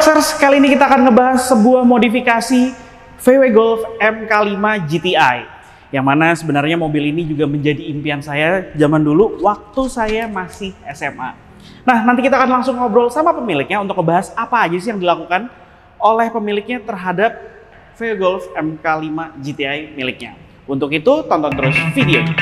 Alexers, kali ini kita akan ngebahas sebuah modifikasi VW Golf MK5 GTI. Yang mana sebenarnya mobil ini juga menjadi impian saya zaman dulu waktu saya masih SMA. Nah, nanti kita akan langsung ngobrol sama pemiliknya untuk ngebahas apa aja sih yang dilakukan oleh pemiliknya terhadap VW Golf MK5 GTI miliknya. Untuk itu, tonton terus videonya.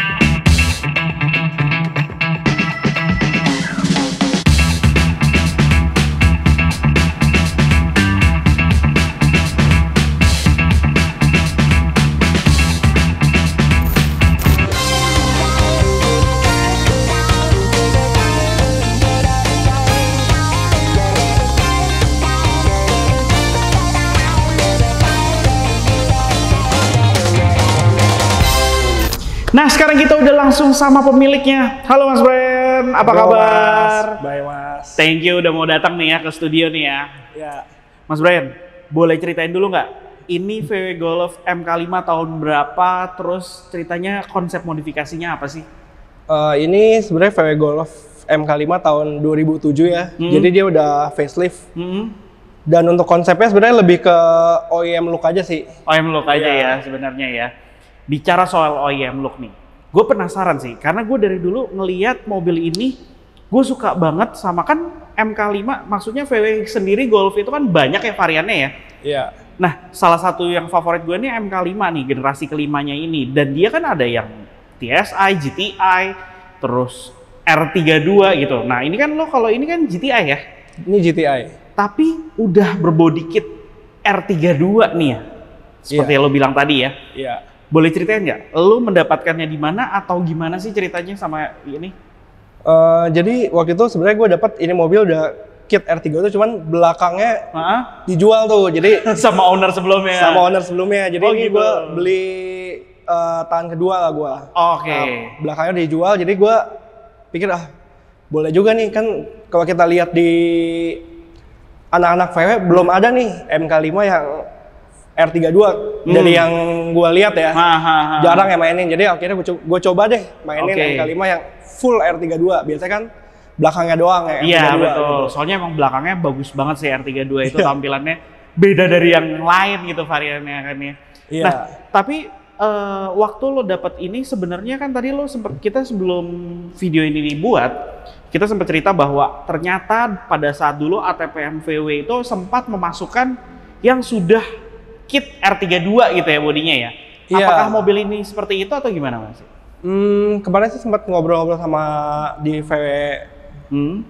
Nah, sekarang kita udah langsung sama pemiliknya. Halo Mas Brian, apa kabar? Baik Mas. Thank you udah mau datang nih ya ke studio nih ya. Ya. Mas Brian, boleh ceritain dulu nggak? Ini VW Golf MK5 tahun berapa? Terus ceritanya konsep modifikasinya apa sih? Ini sebenarnya VW Golf MK5 tahun 2007 ya. Jadi dia udah facelift. Dan untuk konsepnya sebenarnya lebih ke OEM look aja sih. OEM look aja ya sebenarnya ya. Bicara soal OEM look nih, gue penasaran sih, karena gue dari dulu ngeliat mobil ini, gue suka banget sama kan MK5, maksudnya VW sendiri Golf itu kan banyak ya variannya ya. Iya. Nah, salah satu yang favorit gue nih MK5 nih, generasi kelimanya ini, dan dia kan ada yang TSI, GTI, terus R32 gitu. Nah, ini kan lo kalau ini kan GTI ya. Ini GTI. Tapi udah berbody kit R32 nih ya, seperti yang lo bilang tadi ya. Iya. Boleh ceritain nggak? Lu mendapatkannya di mana atau gimana sih ceritanya sama ini? Jadi waktu itu sebenarnya gue dapat ini mobil udah kit R3 itu, cuman belakangnya dijual tuh. Jadi sama owner sebelumnya. Sama owner sebelumnya. Jadi ini gitu. gue beli tahun kedua lah gue. Oke. Nah, belakangnya dijual, jadi gue pikir boleh juga nih kan kalau kita lihat di anak-anak VW belum ada nih MK5 yang R32 dari yang gue lihat ya, jarang yang mainin. Jadi akhirnya gue coba deh mainin MK5 yang full R32. Biasanya kan belakangnya doang ya. Iya betul. Gitu. Soalnya emang belakangnya bagus banget sih R32 itu tampilannya beda dari yang lain gitu variannya kan ya. Iya. Nah tapi waktu lo dapet ini sebenarnya kan tadi lo sempat, kita sebelum video ini dibuat kita sempat cerita bahwa ternyata pada saat dulu ATPM VW itu sempat memasukkan yang sudah kit R32 gitu ya bodinya ya. Iya. Apakah mobil ini seperti itu atau gimana Mas? Kemarin sih sempat ngobrol-ngobrol sama di VW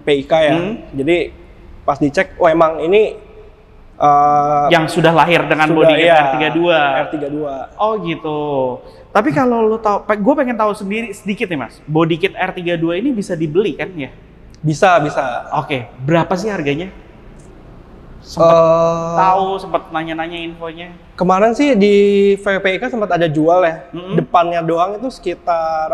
PIK ya. Jadi pas dicek, oh emang ini yang sudah lahir dengan bodi kit R32. R32. Oh gitu. Tapi kalau lo tahu, gue pengen tahu sendiri sedikit nih Mas. Bodi kit R32 ini bisa dibeli kan ya? Bisa, bisa. Oke, berapa sih harganya? Sempat tahu, sempat nanya-nanya infonya. Kemarin sih di VPK sempat ada jual ya. Depannya doang itu sekitar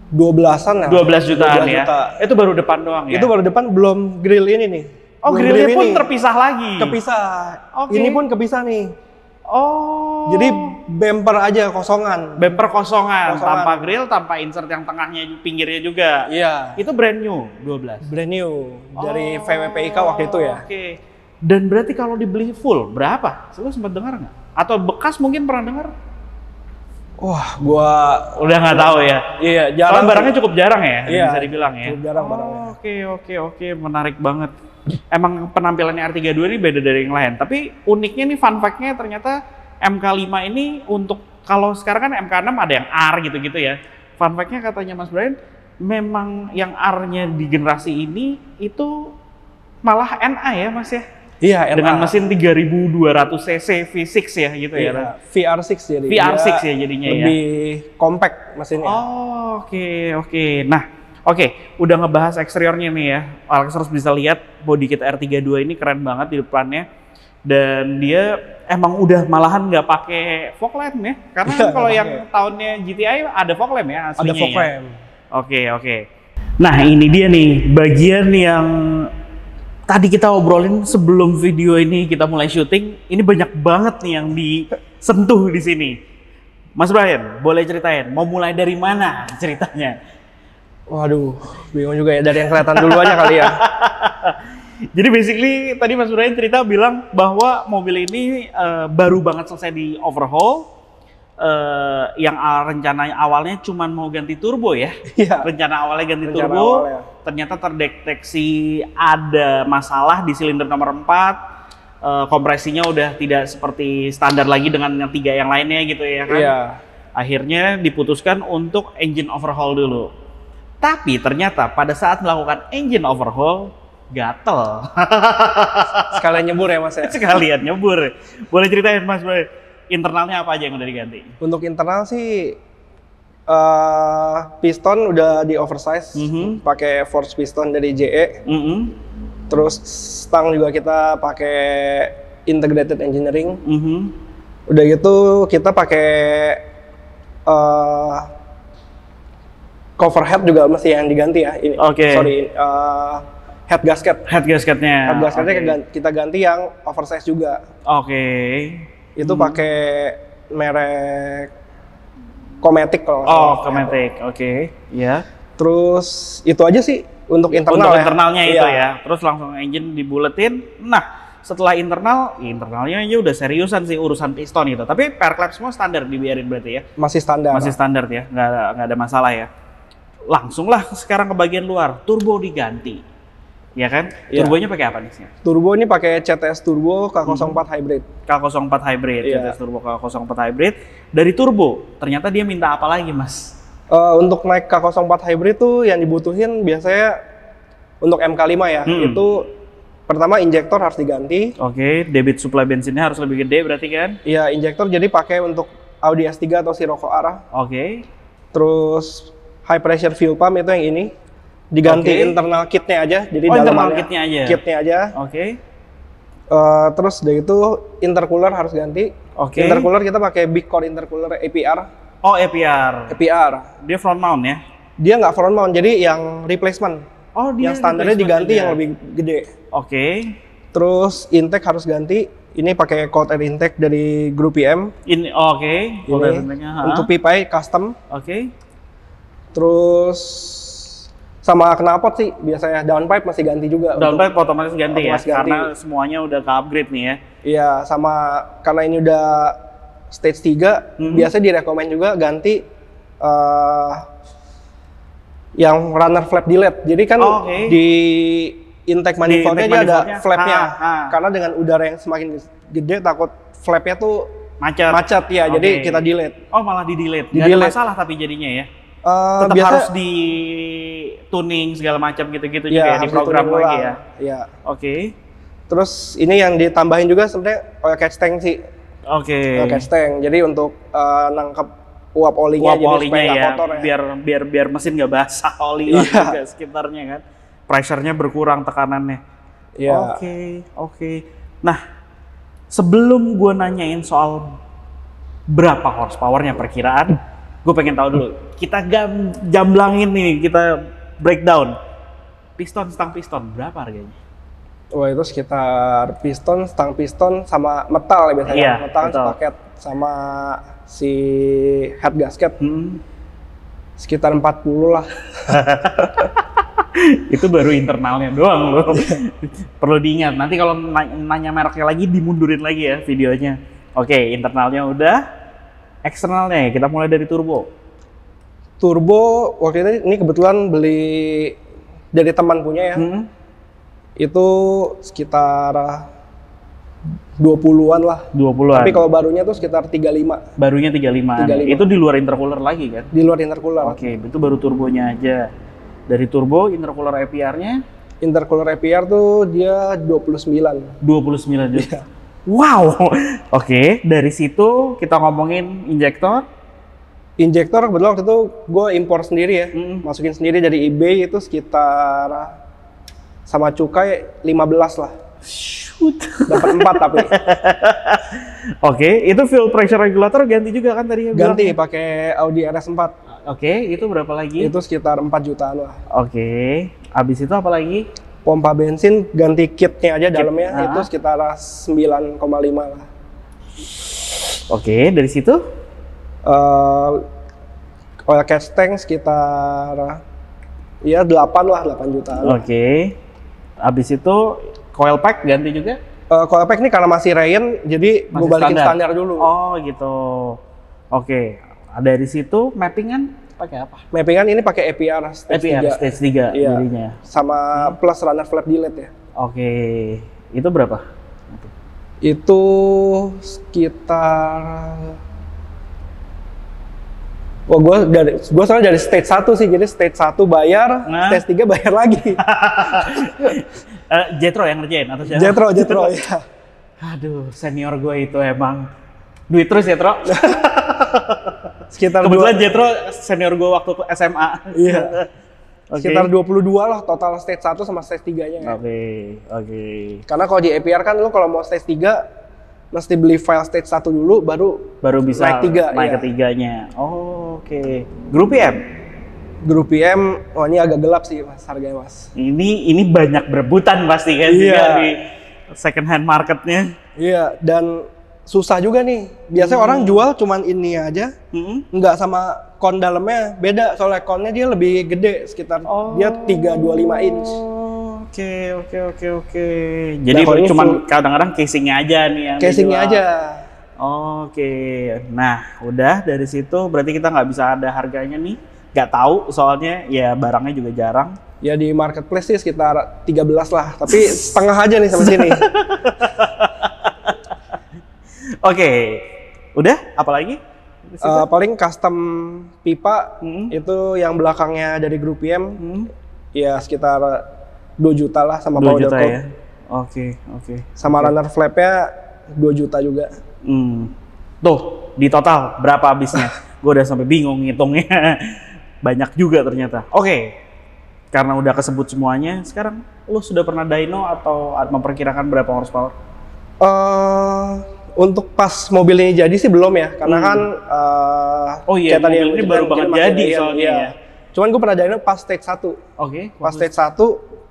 12-an ya. 12 jutaan 12 ya. Juta. Itu baru depan doang ya. Itu baru depan, belum grill ini nih. Oh, grillnya pun terpisah lagi. Kepisah. Oke. Ini pun kepisah nih. Oh. Jadi bumper aja kosongan. Bumper kosongan, tanpa grill, tanpa insert yang tengahnya, pinggirnya juga. Iya. Itu brand new 12. Brand new dari VWPIK waktu itu ya. Oke. Dan berarti kalau dibeli full berapa? Lu sempat dengar nggak? Atau bekas mungkin pernah dengar? Wah, gua udah nggak tahu ya. Iya, jarang. Soalnya barangnya cukup jarang ya, iya, bisa dibilang ya. Cukup jarang barangnya. Oke, menarik banget. Emang penampilannya R32 ini beda dari yang lain. Tapi uniknya nih, fun fact-nya ternyata MK5 ini untuk, kalau sekarang kan MK6 ada yang R gitu-gitu ya. Fun fact-nya katanya Mas Brian, memang yang R-nya di generasi ini itu malah NA ya Mas ya? Iya, NA. Dengan mesin 3200 cc V6 ya gitu ya. VR6 jadi. VR6 ya jadinya ya. Lebih compact mesinnya. Oh, oke. Nah, udah ngebahas eksteriornya nih ya. Alexers bisa lihat body kit R32 ini keren banget di depannya. Dan dia emang udah malahan nggak pakai fog lamp ya. Karena kalau yang tahunnya GTI ada fog lamp ya aslinya. Ada fog lamp. Oke. Nah, ini dia nih bagian yang tadi kita obrolin sebelum video ini kita mulai syuting. Ini banyak banget nih yang disentuh di sini. Mas Brian, boleh ceritain mau mulai dari mana ceritanya? Waduh, bingung juga ya, dari yang kelihatan dulu aja kali ya. Jadi basically tadi Mas Brian cerita bilang bahwa mobil ini baru banget selesai di overhaul. Yang rencananya awalnya cuma mau ganti turbo ya. Iya. Rencana awalnya ganti Rencana turbo, awalnya. ternyata terdeteksi ada masalah di silinder nomor 4. Kompresinya udah tidak seperti standar lagi dengan yang 3 yang lainnya gitu ya kan. Iya. Akhirnya diputuskan untuk engine overhaul dulu. Tapi ternyata pada saat melakukan engine overhaul gatel. Sekalian nyebur ya Mas ya. Sekalian nyebur. Boleh ceritain Mas Brian, internalnya apa aja yang udah diganti? Untuk internal sih piston udah di oversize, pakai force piston dari JE. Terus stang juga kita pakai integrated engineering. Udah gitu kita pakai cover head juga masih yang diganti ya. Ini, sorry, head gasket. Head gasketnya. Head gasketnya kita ganti yang oversize juga. Itu pakai merek Comatic kalau nggak salah. Comatic, iya. Terus itu aja sih untuk internal. Untuk internalnya itu ya. Terus langsung engine dibuletin. Nah, setelah internalnya aja udah seriusan sih urusan piston itu. Tapi pair clap semua standar dibiarin berarti ya? Masih standar. Masih standar ya, nggak ada masalah ya. Langsunglah sekarang ke bagian luar, turbo diganti. Ya kan? Turbonya pakai apa nih? Turbo ini pakai CTS Turbo K04 Hybrid. K04 Hybrid, Iya. CTS Turbo K04 Hybrid. Dari turbo, ternyata dia minta apa lagi, Mas? Untuk naik K04 Hybrid tuh yang dibutuhin biasanya untuk MK5 ya, itu pertama injektor harus diganti. Debit supply bensinnya harus lebih gede berarti kan? Iya, injektor jadi pakai untuk Audi S3 atau Sirocco R. Terus high pressure fuel pump itu yang ini. Diganti internal kitnya aja, jadi internal kitnya aja. Terus dari itu intercooler harus ganti. Intercooler kita pakai big core intercooler APR. APR. Dia front mount ya? Dia nggak front mount, jadi yang replacement. Dia yang standarnya diganti juga. Yang lebih gede. Terus intake harus ganti. Ini pakai cold air intake dari Group PM. Untuk pipa custom. Terus sama knalpot sih biasanya, downpipe masih ganti juga. Downpipe otomatis ganti ya, karena semuanya udah ke upgrade nih ya. Iya, sama karena ini udah stage 3, biasanya direkomend juga ganti yang runner flap delete. Jadi kan di intake manifoldnya dia ada flapnya, karena dengan udara yang semakin gede takut flapnya tuh macet ya, jadi kita delete. Malah di-delete? Nggak ada masalah tapi jadinya ya? Tetap harus di tuning segala macam gitu-gitu juga ya, di program lagi ya. Iya. Terus ini yang ditambahin juga sebenarnya oil catch tank sih. Oil catch tank. Jadi untuk nangkep uap olinya jadi supaya nggak kotor ya. Biar mesin nggak basah oli juga sekitarnya kan. Pressure-nya berkurang tekanannya. Iya. Nah, sebelum gue nanyain soal berapa horsepower-nya perkiraan, gue pengen tahu dulu. Kita jamblangin nih, kita breakdown. Stang piston berapa harganya? Wah, itu sekitar stang piston sama metal ya biasanya. Iya, metal sepaket sama si head gasket. Sekitar 40 lah. Itu baru internalnya doang loh. Perlu diingat, nanti kalau nanya mereknya lagi dimundurin lagi ya videonya. Internalnya udah. Eksternalnya, kita mulai dari turbo. Turbo waktu itu ini kebetulan beli dari teman punya ya. Itu sekitar 20-an lah. 20-an. Tapi kalau barunya tuh sekitar 35. Barunya 35. Itu di luar intercooler lagi kan? Di luar intercooler. Itu baru turbonya aja. Dari turbo, intercooler APR-nya? Intercooler APR tuh dia 29. 29 juta. Wow. Dari situ kita ngomongin injektor. Injektor kebetulan waktu itu gue impor sendiri ya, masukin sendiri dari eBay itu sekitar sama cukai 15 lah. Dapat 4 tapi. Itu fuel pressure regulator ganti juga kan tadi? Ganti pakai Audi RS4. Itu berapa lagi? Itu sekitar 4 jutaan lah. Abis itu apa lagi? Pompa bensin ganti kitnya aja dalamnya itu sekitar 9,5 lah. Dari situ? Oil catch tank sekitar ya 8 lah, 8 jutaan. Abis itu Coil pack ganti juga? Coil pack ini karena masih Rain, jadi gue Masih balikin standar dulu. Oh gitu. Oke. Dari situ mappingan pakai apa? Mappingan ini pakai APR stage 3 iya. jadinya. Sama plus runner flap delete ya. Oke. Itu berapa? Itu sekitar gue soalnya dari stage 1 sih, jadi stage 1 bayar, stage 3 bayar lagi. Jetro yang ngerjain atau siapa? Jetro ya. Aduh, senior gue itu emang duit terus ya, Tro. Sekitar kebetulan Jetro senior gue waktu SMA. Iya. Okay. Sekitar 22 lah total stage 1 sama stage 3-nya. Oke. Karena kalau di APR kan lu kalau mau stage 3 mesti beli file stage 1 dulu baru bisa naik ke ketiganya. Oh, oke. Grup PM, ini agak gelap sih Mas harganya Mas. Ini banyak berebutan pasti kan di second hand marketnya. Iya, dan susah juga nih. Biasanya orang jual cuman ini aja, nggak sama kon dalamnya beda. Soalnya konnya dia lebih gede, sekitar dia 325 inch. Oke. Jadi cuman kadang-kadang casingnya aja nih yang casingnya aja. Oke. Nah, udah dari situ berarti kita nggak bisa ada harganya nih. Nggak tahu soalnya ya barangnya juga jarang. Ya di marketplace sih sekitar 13 lah, tapi setengah aja nih sampai sini. Oke. Udah? Apalagi? Paling custom pipa itu yang belakangnya dari grup PM ya sekitar 2 juta lah sama powder coat. Ya? Oke. Sama runner flapnya 2 juta juga. Tuh, di total berapa habisnya? Gue udah sampai bingung ngitungnya. Banyak juga ternyata. Oke. Karena udah kesebut semuanya, sekarang lu sudah pernah dyno atau memperkirakan berapa horsepower? Untuk pas mobil ini jadi sih belum ya, karena kan mobil ini baru banget jadi soalnya ya. Cuman gue pernah dyno pas stage 1. Oke. Pas stage 1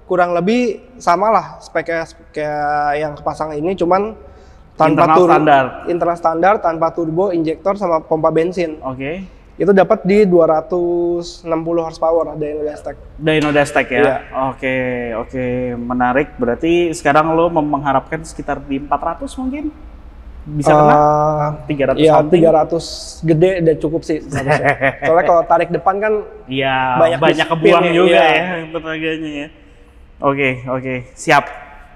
kurang lebih sama lah speknya kayak yang kepasang ini, cuman tanpa internal standar, tanpa turbo, injektor sama pompa bensin. Oke. Itu dapat di 260 horsepower dyno Dastek. Dyno Dastek ya. Iya. Oke, menarik. Berarti sekarang lo mengharapkan sekitar di 400 mungkin? Bisa kena? 300 ya, something? 300 gede udah cukup sih. Soalnya kalau tarik depan kan banyak kebuang juga ya tenaganya ya. Oke, siap.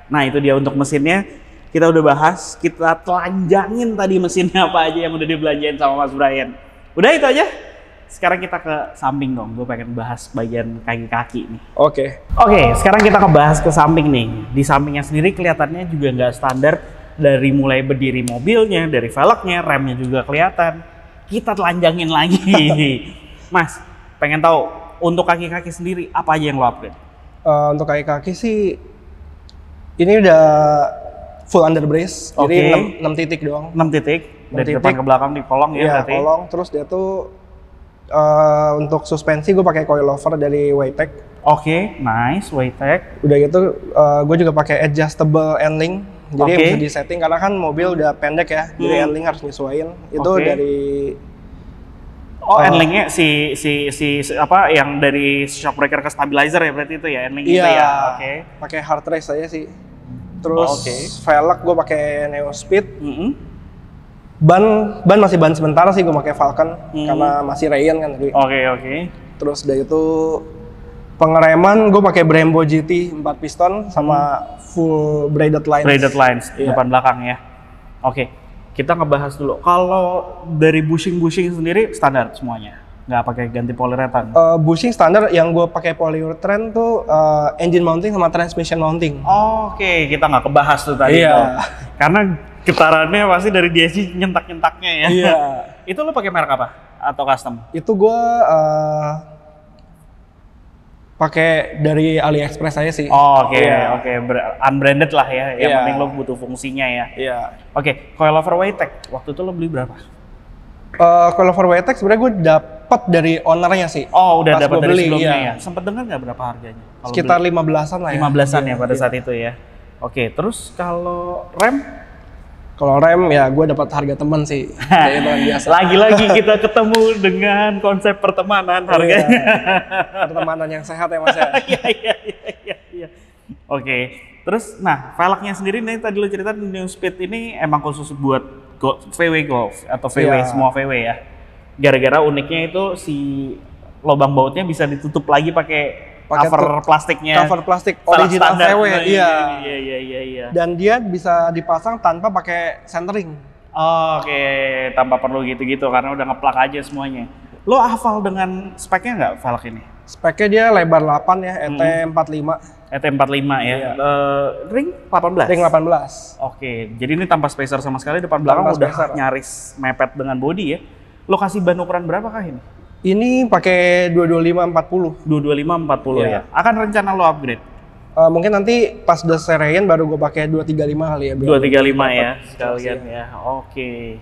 Nah itu dia untuk mesinnya. Kita udah bahas, kita telanjangin tadi mesinnya apa aja yang udah dibelanjain sama Mas Brian. Udah itu aja. Sekarang kita ke samping dong, gue pengen bahas bagian kaki-kaki nih. Oke, sekarang kita ngebahas ke samping nih. Di sampingnya sendiri kelihatannya juga nggak standar. Dari mulai berdiri mobilnya, dari velgnya, remnya juga kelihatan. Kita telanjangin lagi. Mas, pengen tahu untuk kaki-kaki sendiri apa aja yang lo upgrade? Untuk kaki-kaki sih ini udah full under brace, jadi 6 titik doang. 6 titik? Dari depan ke belakang di kolong ya berarti? Iya, kolong. Terus dia tuh untuk suspensi gue pakai coilover dari Waytech. Oke, nice, Waytech. Udah gitu gue juga pakai adjustable ending. Jadi bisa disetting karena kan mobil udah pendek ya, jadi ending harus nyesuaiin. Itu dari endlingnya si apa yang dari shock breaker ke stabilizer ya berarti itu ya endling itu ya. Pakai hard race aja sih. Terus velg gue pakai Neo Speed. Ban masih ban sementara sih gue pakai Falcon karena masih Rayon kan tadi. Terus dari itu pengereman gue pakai Brembo GT 4 piston sama full braided lines. Depan belakang ya. Kita ngebahas dulu. Kalau dari bushing sendiri standar semuanya, nggak pakai ganti polyurethane. Bushing standar, yang gue pakai polyurethane tuh engine mounting sama transmission mounting. Kita nggak kebahas tuh tadi. Karena getarannya pasti dari DSG nyentak-nyentaknya ya. Itu lo pakai merek apa? Atau custom? Itu gue pakai dari AliExpress aja sih. Unbranded lah ya. Yang penting lo butuh fungsinya ya. Coilover Waytech waktu itu lo beli berapa? Coilover Waytech sebenarnya gue dapat dari ownernya sih. Udah dapat dari sebelumnya ya. Sempet dengar nggak berapa harganya? Sekitar 15-an lah ya. 15-an ya pada saat itu ya. Terus kalau rem? Kalau rem ya gue dapat harga teman sih. Biasa. Lagi-lagi kita ketemu dengan konsep pertemanan harganya. Pertemanan yang sehat ya Mas ya. Iya. Terus, nah, velgnya sendiri nih tadi lo cerita New Speed ini emang khusus buat VW Golf atau VW semua VW ya. Gara-gara uniknya itu si lubang bautnya bisa ditutup lagi pakai cover plastiknya. Cover plastik original VW. Iya. Dan dia bisa dipasang tanpa pakai centering. Oke, tanpa perlu gitu-gitu karena udah ngeplak aja semuanya. Lo hafal dengan speknya nggak velg ini? Speknya dia lebar 8 ya, ET45. ET45 ya. Iya. Ring 18. Ring 18. Oke, jadi ini tanpa spacer sama sekali, depan belakang udah nyaris mepet dengan body ya. Lokasi ban ukuran berapa kah ini? Ini pakai 225/40. 225/40 ya. Akan rencana lo upgrade? Mungkin nanti pas udah serian baru gue pakai 235 kali ya. 235 ya sekalian ya. Oke.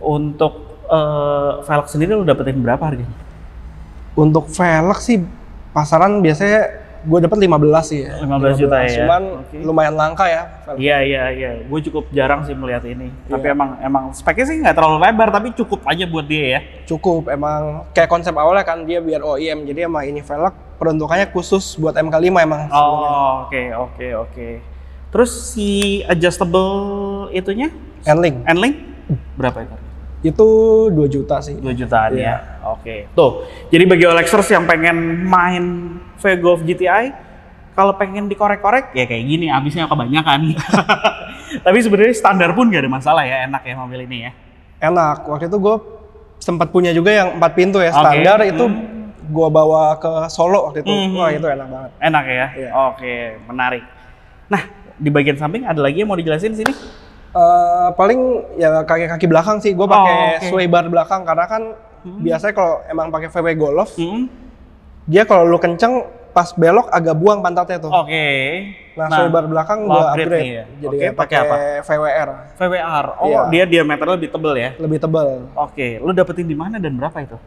Untuk velg sendiri lo dapetin berapa harganya? Untuk velg sih pasaran biasanya gue dapat 15 sih ya. 15 juta ya. Cuman lumayan langka ya. Iya. Gue cukup jarang sih melihat ini. Tapi emang speknya sih nggak terlalu lebar, tapi cukup aja buat dia ya. Cukup, emang kayak konsep awalnya kan dia biar OEM. Jadi emang ini velg peruntukannya khusus buat MK5 emang. Oh, oke. Terus si adjustable itunya? N-Link? Berapa itu? Itu 2 juta sih. 2 jutaan ya. Oke. Tuh. Jadi bagi Olexers yang pengen main VW Golf GTI, kalau pengen dikorek-korek ya kayak gini, habisnya kebanyakan. Tapi sebenarnya standar pun gak ada masalah ya, enak ya mobil ini ya. Enak. Waktu itu gue sempat punya juga yang 4 pintu ya, standar itu gue bawa ke Solo waktu itu. Wah, itu enak banget. Enak ya? Iya. Oke, menarik. Nah, di bagian samping ada lagi yang mau dijelasin di sini? Paling ya kaki belakang sih, gue pakai sway bar belakang karena kan biasanya kalau emang pakai VW Golf, dia kalau lu kenceng pas belok agak buang pantatnya tuh. Nah, sway bar belakang gue upgrade ya? jadi pakai VWR. VWR. Oh, dia diameternya lebih tebel ya? Lebih tebel. Oke, lu dapetin di mana dan berapa itu?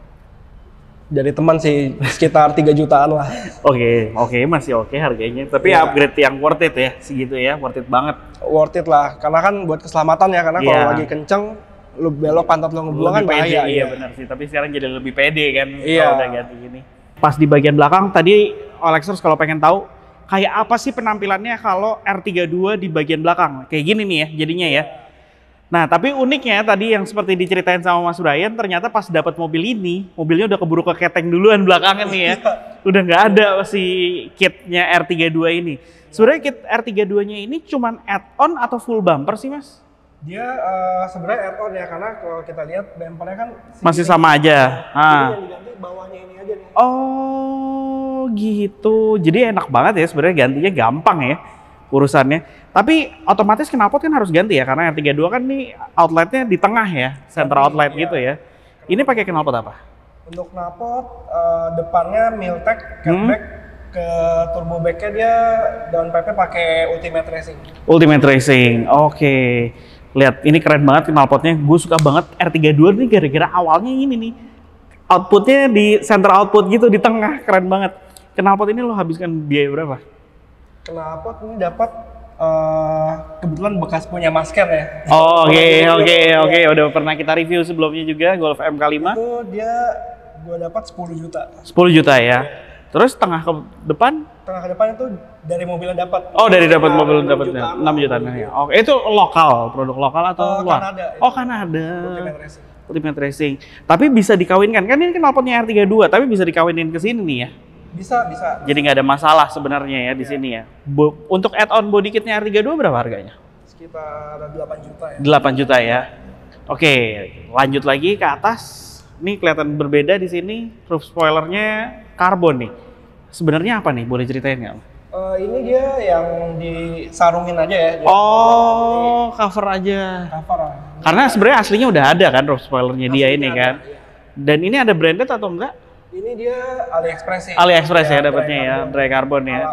Dari teman sih sekitar 3 jutaan lah. Oke, masih oke harganya. Tapi upgrade yang worth it ya, segitu ya, worth it banget. Worth it lah, karena kan buat keselamatan ya, karena kalau lagi kenceng, lu belok pantat lu ngebuang kan bahaya. Iya benar sih, tapi sekarang jadi lebih pede kan kalau udah ganti gini. Pas di bagian belakang tadi Olexers kalau pengen tahu kayak apa sih penampilannya kalau R32 di bagian belakang, kayak gini nih ya jadinya ya. Nah, tapi uniknya tadi yang seperti diceritain sama Mas Brian, ternyata pas dapat mobil ini, mobilnya udah keburu keketeng duluan belakangan nih ya. Udah nggak ada si kitnya R32 ini. Sebenarnya kit R32-nya ini cuman add-on atau full bumper sih, Mas? Dia sebenarnya add-on ya, karena kalau kita lihat bumpernya kan masih sama aja. Yang diganti bawahnya ini aja nih. Oh, gitu. Jadi enak banget ya sebenarnya, gantinya gampang ya urusannya. Tapi otomatis knalpot kan harus ganti ya, karena R32 kan nih outletnya di tengah ya, center outlet gitu ya. Ini pakai knalpot apa? Untuk knalpot depannya Miltech, catback, ke turbo backnya dia downpipe-nya pakai Ultimate Racing. Ultimate Racing, oke. Lihat, ini keren banget knalpotnya. Gue suka banget R32 nih gara-gara awalnya ini nih. Outputnya di center output gitu di tengah, keren banget. Knalpot ini lo habiskan biaya berapa? Knalpot ini dapat kebetulan bekas punya Masker ya. Oke. Udah pernah kita review sebelumnya juga Golf MK5. Itu dia gue dapat 10 juta. 10 juta ya. Terus tengah ke depan? Tengah ke depan itu dari mobilnya dapat. Oh, dari dapat mobil dapatnya 6 juta ya. Oke, itu lokal, produk lokal atau luar? Kanada. Oh, Kanada. Ultimate Racing. Ultimate Racing. Tapi bisa dikawinkan. Kan ini knalpotnya R32, tapi bisa dikawinin ke sini nih ya. Bisa. Jadi nggak ada masalah sebenarnya ya di sini ya. Untuk add-on body kitnya R32 berapa harganya? Sekitar 8 juta ya. 8 juta ya. Oke, lanjut lagi ke atas. Nih kelihatan berbeda di sini. Roof spoilernya karbon nih. Sebenarnya apa nih? Boleh ceritain nggak? Ini dia yang disarungin aja ya. Oh, cover aja. Cover. Karena sebenarnya aslinya udah ada kan roof spoilernya dia ini kan. Iya. Dan ini ada branded atau enggak? Ini dia AliExpress sih. AliExpress ya dapatnya ya, dry carbon ya.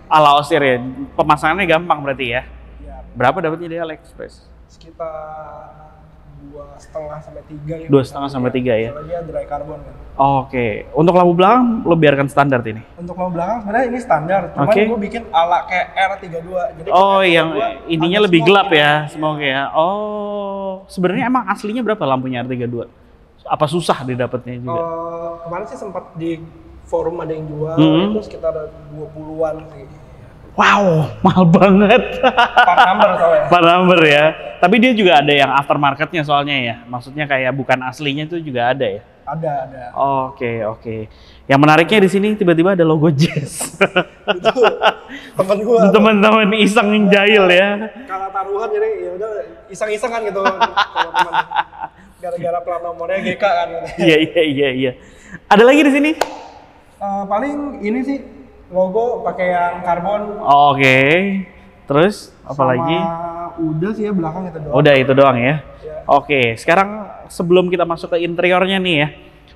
Ala Osir ya. Pemasangannya gampang berarti ya. Iya. Berapa dapatnya dia AliExpress? Sekitar 2,5 sampai 3 ya. 2,5 sampai 3 ya. Soalnya dia dry carbon kan. Oke. Untuk lampu belakang lo biarkan standar ini. Untuk lampu belakang sebenarnya ini standar, cuman gue bikin ala kayak R32. Jadi yang ininya lebih gelap ya, smoke ya. Oh, sebenarnya emang aslinya berapa lampunya R32? Apa susah didapatnya juga? Kemarin sih sempat di forum ada yang jual, itu sekitar 20-an sih. Wow, mahal banget. Part number soalnya. Part number ya. Tapi dia juga ada yang aftermarketnya soalnya ya. Maksudnya kayak bukan aslinya itu juga ada ya. Ada. Oke. Yang menariknya di sini tiba-tiba ada logo Jazz. Itu temen gua. Teman-teman iseng jahil ya. Kalah taruhan jadi ya udah iseng-iseng kan gitu. Kalau teman gara-gara plat nomornya GK kan. Iya. Ada lagi di sini? Paling ini sih logo pakai yang karbon. Oke. Terus apa lagi? Udah sih ya belakang itu doang. Udah itu doang ya. Ya. Oke, sekarang sebelum kita masuk ke interiornya nih ya,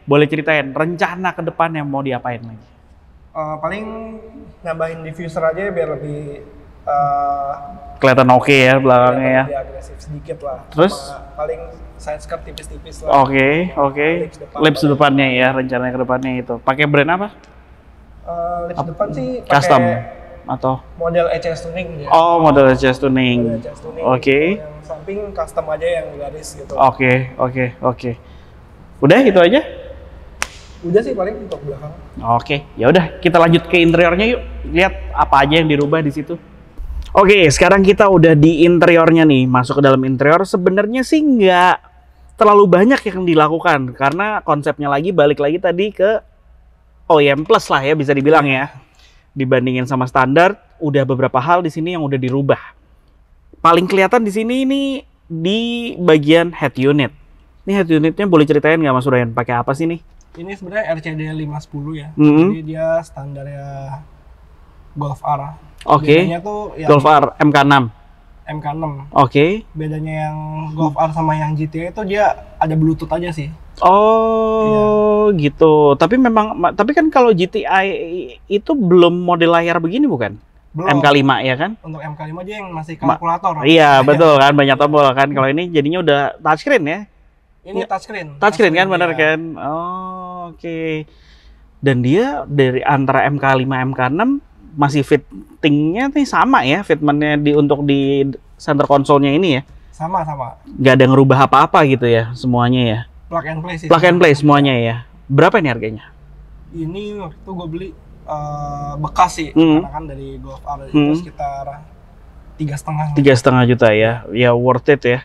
boleh ceritain rencana ke depannya mau diapain lagi? Paling nambahin diffuser aja biar lebih Kelihatan oke ya belakangnya ya. lebih agresif sedikit lah. Terus? Sama paling side skirt tipis-tipis lah. Oke. Lips depannya ya, rencananya ke depannya itu. Pakai brand apa? Lips depan sih Custom pakai atau? model HS tuning ya. Oh, model HS tuning. Model HS tuning. Oke. Yang samping custom aja yang garis gitu. Oke. Udah itu aja? Udah sih paling untuk belakang. Oke, ya udah kita lanjut ke interiornya yuk. Lihat apa aja yang dirubah di situ. Oke, sekarang kita udah di interiornya nih. Masuk ke dalam interior sebenarnya sih nggak terlalu banyak yang dilakukan karena konsepnya lagi balik lagi tadi ke OEM Plus lah ya bisa dibilang ya. Dibandingin sama standar, udah beberapa hal di sini yang udah dirubah. Paling kelihatan di sini ini di bagian head unit. Ini head unitnya boleh ceritain nggak Mas Ryan? Pakai apa sih nih? Ini sebenarnya RCD 510 ya. Mm-hmm. Jadi dia standarnya Golf R. Oke. Bedanya tuh yang Golf R MK6. MK6. Oke. Bedanya yang Golf R sama yang GTI itu dia ada Bluetooth aja sih. Oh, gitu. Tapi kan kalau GTI itu belum model layar begini bukan? Belum. MK5 ya kan? Untuk MK5 aja yang masih kalkulator. Iya, betul kan, banyak tombol kan. Kalau ini jadinya udah touchscreen ya? Ini touchscreen. Touchscreen kan, bener ya. kan? Oh, oke. Dan dia dari antara MK5 MK6 masih fittingnya nih sama ya, fitmentnya untuk di center console-nya ini ya? Sama. Nggak ada ngerubah apa-apa gitu ya, semuanya ya? Plug and play sih. Plug and play semuanya ya? Berapa ini harganya? Ini waktu itu gue beli bekas sih, Hmm. karena kan dari Golf R itu sekitar 3,5. 3,5 juta ya? Ya worth it ya?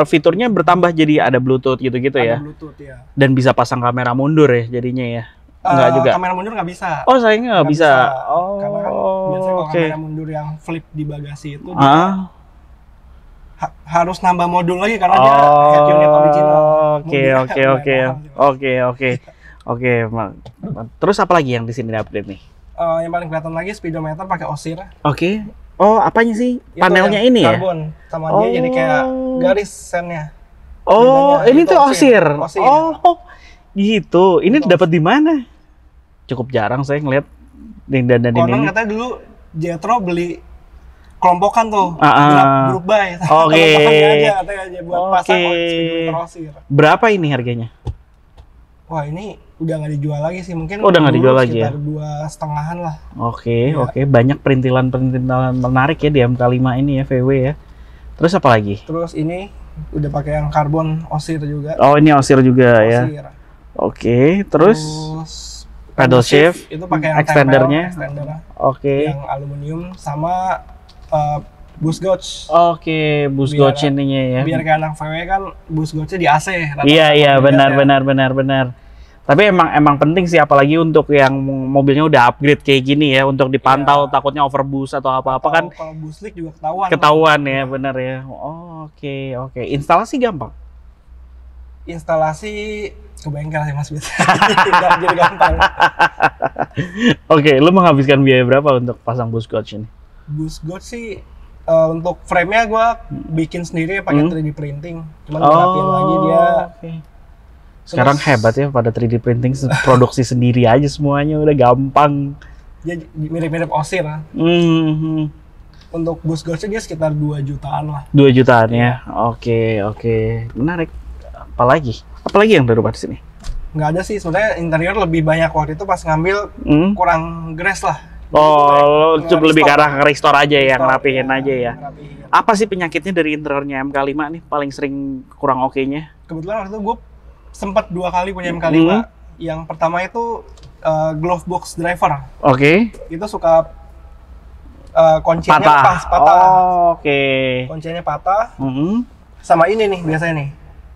Fiturnya bertambah jadi ada Bluetooth gitu-gitu ya? Ada Bluetooth ya. Dan bisa pasang kamera mundur ya jadinya ya? Enggak juga? Kamera mundur nggak bisa. Oh sayangnya nggak bisa? Oh, Karena kan biasanya kalau oke. kamera mundur yang flip di bagasi itu dia harus nambah modul lagi karena dia head unit original. Oke. Terus apa lagi yang di sini update nih? Yang paling kelihatan lagi speedometer pakai OSIR. Oke. Oh, apanya sih? Itu Panelnya yang ini ya? karbon sama dia jadi kayak garis sennya. Oh, Bedanya ini itu tuh OSIR. OSIR. Oh, gitu. Ini Itu dapat di mana? Cukup jarang saya ngeliat dan Konon ini. katanya dulu Jetro beli kelompokan tuh, Ah. grup buy. Oke. Kelompokannya aja katanya aja buat pasang Oke. speedometer OSIR. Berapa ini harganya? Wah ini udah nggak dijual lagi sih, mungkin Oh, udah nggak dulu dijual lagi ya? sekitar 2,5-an lah. Oke, Iya. oke. Banyak perintilan-perintilan menarik ya di MK5 ini ya, VW ya. Terus apa lagi? Terus ini udah pakai yang karbon OSIR juga. Oh, ini OSIR juga ya. OSIR. Oke, terus pedal shift, itu pakai yang extendernya. extender Oke. yang aluminium sama boost gauge. Oke, boost Biar- gauge ininya ya. Biar kayak anak VW kan boost gauge-nya di AC. rata-rata. Iya, Biar benar. Tapi emang penting sih, apalagi untuk yang mobilnya udah upgrade kayak gini ya, untuk dipantau Iya. takutnya overboost atau apa-apa kan kalau boost leak juga ketahuan. ketahuan ya, benar ya. Oh, oke. Instalasi gampang. Instalasi ke bengkel sih Mas Bit. Jadi gampang. Oke, lu menghabiskan biaya berapa untuk pasang boost gauge ini? Boost gauge sih untuk frame-nya gua bikin sendiri pakai 3D printing. Cuman gua rapiin lagi dia. Oke. Sekarang hebat ya pada 3D printing, produksi sendiri aja semuanya udah gampang. Dia mirip-mirip OSIR. Hmm, Untuk boost gauge dia sekitar 2 jutaan lah. 2 jutaan ya. Oke. Menarik. Apalagi yang dirubah di sini? Nggak ada sih, sebenarnya interior lebih banyak waktu itu pas ngambil kurang grass lah. Oh, Jadi lebih ke arah restore aja ya, restore, ngerapihin ya, aja ya. ngerapihin. Apa sih penyakitnya dari interiornya MK5 nih paling sering kurang oke-nya? Kebetulan waktu itu gue sempat 2 kali punya MK5. Yang pertama itu glove box driver. Oke. Itu suka kuncinya Patah. pas patah. Oh, oke. Kuncinya patah. Mhm. Sama ini nih biasanya nih.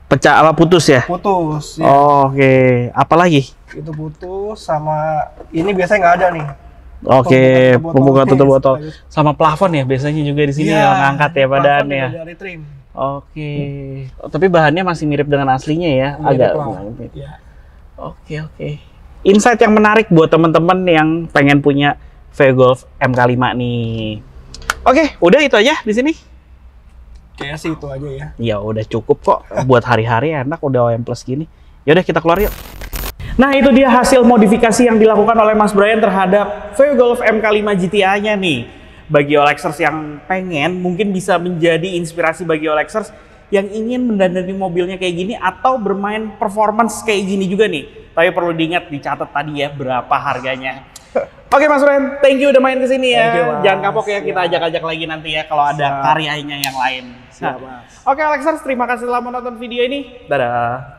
Pecah ala putus ya? Putus. Ya. Oh, oke. Apa lagi? Itu putus sama ini biasanya nggak ada nih. Oke, pembuka tutup botol. Bagus. Sama plafon ya biasanya juga di sini Iya, yang ngangkat ya plafon badannya. juga dari trim. Oke. Oh, tapi bahannya masih mirip dengan aslinya ya, Mirip agak. lah. Iya. Oke. Insight yang menarik buat teman-teman yang pengen punya VW Golf MK5 nih. Oke, udah itu aja di sini. Kayaknya sih itu aja ya. Ya udah cukup kok buat hari-hari enak udah OM Plus gini. Ya udah kita keluar yuk. Nah, itu dia hasil modifikasi yang dilakukan oleh Mas Brian terhadap VW Golf MK5 GTI-nya nih. Bagi Olexers yang pengen, mungkin bisa menjadi inspirasi bagi Olexers yang ingin mendandani mobilnya kayak gini atau bermain performance kayak gini juga nih. Tapi perlu diingat, dicatat tadi ya berapa harganya. Oke Mas Brian, thank you udah main kesini ya. Thank you, Mas. Jangan kapok ya, kita ajak-ajak lagi nanti ya kalau ada Siap. karyanya yang lain. Siap, Mas. Oke Olexers, terima kasih telah menonton video ini. Dadah.